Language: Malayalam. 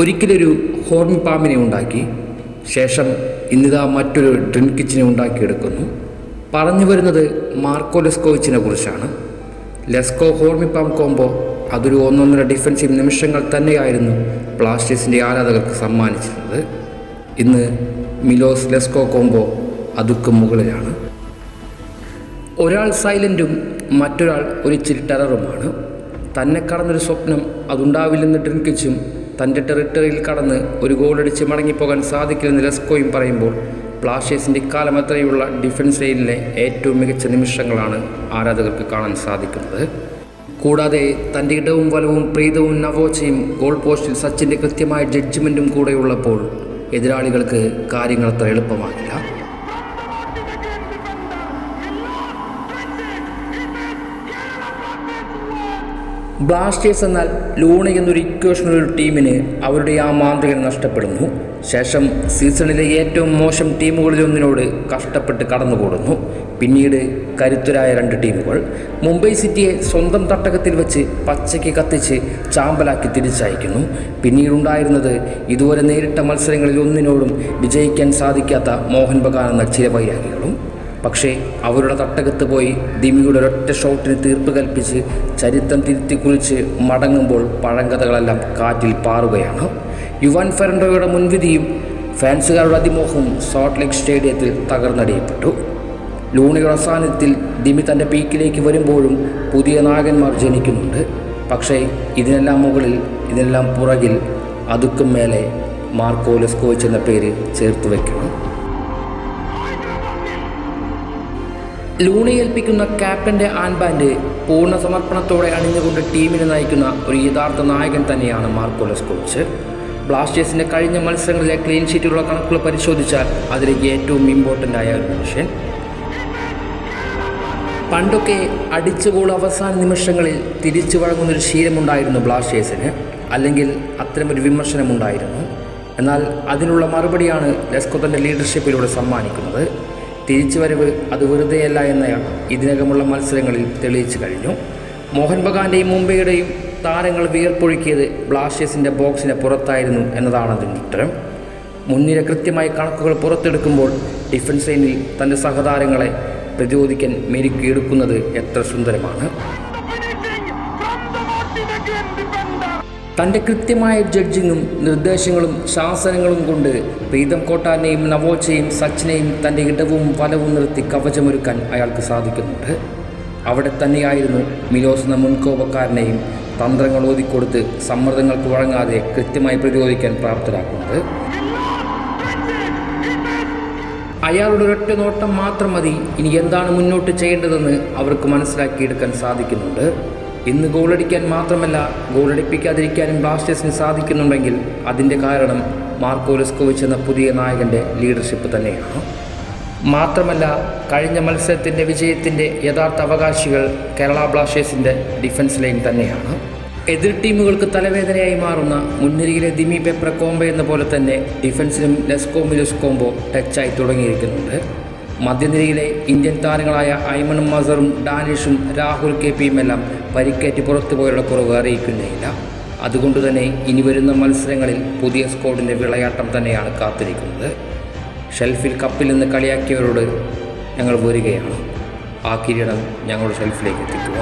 ഒരിക്കലൊരു ഹോർമി പാമ്പിനെ ഉണ്ടാക്കി, ശേഷം ഇന്നിതാ മറ്റൊരു ഡ്രിൻ കിച്ചിനെ ഉണ്ടാക്കിയെടുക്കുന്നു. പറഞ്ഞു വരുന്നത് മാർക്കോ ലെസ്കോവിച്ചിനെ കുറിച്ചാണ്. ലെസ്കോ ഹോർമി പാമ്പ് കോംബോ അതൊരു ഒന്നൊന്നര ഡിഫൻസീവ് നിമിഷങ്ങൾ തന്നെയായിരുന്നു ബ്ലാസ്റ്റേഴ്സിൻ്റെ ആരാധകർക്ക് സമ്മാനിച്ചിരുന്നത്. ഇന്ന് മിലോസ് ലെസ്കോ കോംബോ അതുക്കും മുകളിലാണ്. ഒരാൾ സൈലൻറ്റും മറ്റൊരാൾ ഒരിച്ചിരി ടെററുമാണ്. തന്നെ കടന്നൊരു സ്വപ്നം അതുണ്ടാവില്ലെന്ന് ഡ്രിൻ കിച്ചും തൻ്റെ ടെറിട്ടറിയിൽ കടന്ന് ഒരു ഗോളടിച്ച് മടങ്ങിപ്പോകാൻ സാധിക്കില്ലെന്ന് ലെസ്കോയും പറയുമ്പോൾ ബ്ലാസ്റ്റേഴ്സിൻ്റെ ഇക്കാലം അത്രയുള്ള ഡിഫൻസ് ലൈനിലെ ഏറ്റവും മികച്ച നിമിഷങ്ങളാണ് ആരാധകർക്ക് കാണാൻ സാധിക്കുന്നത്. കൂടാതെ തൻ്റെ ഇടവും വലവും പ്രീതവും നവോച്ചയും ഗോൾ പോസ്റ്റിൽ സച്ചിൻ്റെ കൃത്യമായ ജഡ്ജ്മെൻറ്റും കൂടെയുള്ളപ്പോൾ എതിരാളികൾക്ക് കാര്യങ്ങൾ അത്ര എളുപ്പമാകില്ല. ബ്ലാസ്റ്റേഴ്സ് എന്നാൽ ലൂണ എന്നൊരു ഇക്വേഷനുള്ള ടീമിന് അവരുടെ ആ മാന്ത്രികൻ നഷ്ടപ്പെടുന്നു. ശേഷം സീസണിലെ ഏറ്റവും മോശം ടീമുകളിലൊന്നിനോട് കഷ്ടപ്പെട്ട് കടന്നുകൂടുന്നു. പിന്നീട് കരുത്തരായ രണ്ട് ടീമുകൾ മുംബൈ സിറ്റിയെ സ്വന്തം തട്ടകത്തിൽ വെച്ച് പച്ചയ്ക്ക് കത്തിച്ച് ചാമ്പലാക്കി തിരിച്ചയക്കുന്നു. പിന്നീടുണ്ടായിരുന്നത് ഇതുവരെ നേരിട്ട മത്സരങ്ങളിൽ ഒന്നിനോടും വിജയിക്കാൻ സാധിക്കാത്ത മോഹൻ ബഗാൻ എന്ന ചിരവൈരാഗികളും. പക്ഷേ അവരുടെ തട്ടകത്ത് പോയി ദിമിയുടെ ഒരൊറ്റ ഷോട്ടിന് തീർപ്പ് കൽപ്പിച്ച് ചരിത്രം തിരുത്തി കുറിച്ച് മടങ്ങുമ്പോൾ പഴങ്കഥകളെല്ലാം കാറ്റിൽ പാറുകയാണ്. യുവാൻ ഫെറൻഡോയുടെ മുൻവിധിയും ഫാൻസുകാരുടെ അതിമോഹവും സോൾട്ട് ലേക്ക് സ്റ്റേഡിയത്തിൽ തകർന്നടിയപ്പെട്ടു. ലൂണയുടെ അസാന്നിധ്യത്തിൽ ദിമി തൻ്റെ പീക്കിലേക്ക് വരുമ്പോഴും പുതിയ നായകന്മാർ ജനിക്കുന്നുണ്ട്. പക്ഷേ ഇതിനെല്ലാം മുകളിൽ, ഇതിനെല്ലാം പുറകിൽ, അതുക്കും മേലെ മാർക്കോ ലെസ്കോവിച്ച് എന്ന പേര് ചേർത്ത് വയ്ക്കണം. ലൂണയേൽപ്പിക്കുന്ന ക്യാപ്റ്റൻ്റെ ആൻബാൻഡ് പൂർണ്ണ സമർപ്പണത്തോടെ അണിഞ്ഞുകൊണ്ട് ടീമിനെ നയിക്കുന്ന ഒരു യഥാർത്ഥ നായകൻ തന്നെയാണ് മാർക്കോ ലെസ്കോവിച്ച്. ബ്ലാസ്റ്റേഴ്സിൻ്റെ കഴിഞ്ഞ മത്സരങ്ങളിലെ ക്ലീൻ ഷീറ്റുള്ള കണക്കുകൾ പരിശോധിച്ചാൽ അതിലേക്ക് ഏറ്റവും ഇമ്പോർട്ടൻ്റായ ഒരു മനുഷ്യൻ. പണ്ടൊക്കെ അടിച്ചു ഗോൾ അവസാന നിമിഷങ്ങളിൽ തിരിച്ചു വഴങ്ങുന്നൊരു ശീലമുണ്ടായിരുന്നു ബ്ലാസ്റ്റേഴ്സിന്, അല്ലെങ്കിൽ അത്തരമൊരു വിമർശനമുണ്ടായിരുന്നു. എന്നാൽ അതിനുള്ള മറുപടിയാണ് ലെസ്കോ തൻ്റെ ലീഡർഷിപ്പിലൂടെ സമ്മാനിക്കുന്നത്. തിരിച്ചുവരവ് അത് വെറുതെയല്ല എന്നയാൾ ഇതിനകമുള്ള മത്സരങ്ങളിൽ തെളിയിച്ചു കഴിഞ്ഞു. മോഹൻ ബഗാൻ്റെയും മുംബൈയുടെയും താരങ്ങൾ വിയർപ്പൊഴുക്കിയത് ബ്ലാസ്റ്റേഴ്സിൻ്റെ ബോക്സിന് പുറത്തായിരുന്നു എന്നതാണ് അതിൻ്റെ ഉത്തരം. മുൻനിര കൃത്യമായി കണക്കുകൾ പുറത്തെടുക്കുമ്പോൾ ഡിഫൻസ് ലൈനിൽ തൻ്റെ സഹതാരങ്ങളെ പ്രതിരോധിക്കാൻ മെരുക്കിയെടുക്കുന്നത് എത്ര സുന്ദരമാണ്. തൻ്റെ കൃത്യമായ ജഡ്ജിങ്ങും നിർദ്ദേശങ്ങളും ശാസനങ്ങളും കൊണ്ട് പ്രീതം കോട്ടാനെയും നവോച്ചയും സച്ചിനെയും തൻ്റെ ഇടവും വലവും നിർത്തി കവചമൊരുക്കാൻ അയാൾക്ക് സാധിക്കുന്നുണ്ട്. അവിടെ തന്നെയായിരുന്നു മിലോസ് എന്ന മുൻകോപക്കാരനെയും തന്ത്രങ്ങൾ ഓതിക്കൊടുത്ത് സമ്മർദ്ദങ്ങൾക്ക് വഴങ്ങാതെ കൃത്യമായി പ്രതിരോധിക്കാൻ പ്രാപ്തരാക്കുന്നത്. അയാളുടെ ഒരൊറ്റ നോട്ടം മാത്രം മതി ഇനി എന്താണ് മുന്നോട്ട് ചെയ്യേണ്ടതെന്ന് അവർക്ക് മനസ്സിലാക്കിയെടുക്കാൻ സാധിക്കുന്നുണ്ട്. ഇന്ന് ഗോളടിക്കാൻ മാത്രമല്ല, ഗോളടിപ്പിക്കാതിരിക്കാനും ബ്ലാസ്റ്റേഴ്സിന് സാധിക്കുന്നുണ്ടെങ്കിൽ അതിൻ്റെ കാരണം മാർക്കോ ലെസ്കോവിച്ച് എന്ന പുതിയ നായകൻ്റെ ലീഡർഷിപ്പ് തന്നെയാണ്. മാത്രമല്ല, കഴിഞ്ഞ മത്സരത്തിൻ്റെ വിജയത്തിൻ്റെ യഥാർത്ഥ അവകാശികൾ കേരള ബ്ലാസ്റ്റേഴ്സിൻ്റെ ഡിഫൻസ് ലൈൻ തന്നെയാണ്. എതിർ ടീമുകൾക്ക് തലവേദനയായി മാറുന്ന മുൻനിരയിലെ ദിമി പെപ്ര കോംബോ എന്ന പോലെ തന്നെ ഡിഫൻസിലും ലെസ്കോ മിലോസ് കോംബോ ടച്ചായി തുടങ്ങിയിരിക്കുന്നുണ്ട്. മധ്യനിരയിലെ ഇന്ത്യൻ താരങ്ങളായ ഐമണും മസറും ഡാനിഷും രാഹുൽ കെപിയും എല്ലാം പരിക്കേറ്റ് പുറത്തുപോയുള്ള കുറവ് അറിയിക്കുന്നില്ല. അതുകൊണ്ട് തന്നെ ഇനി വരുന്ന മത്സരങ്ങളിൽ പുതിയ സ്ക്വാഡിൻ്റെ വിളയാട്ടം തന്നെയാണ് കാത്തിരിക്കുന്നത്. ഷെൽഫിൽ കപ്പിൽ നിന്ന് കളിയാക്കിയവരോട് ഞങ്ങൾ വരികയാണ്. ആ കിരീടം ഞങ്ങളുടെ ഷെൽഫിലേക്ക് എത്തിക്കുക.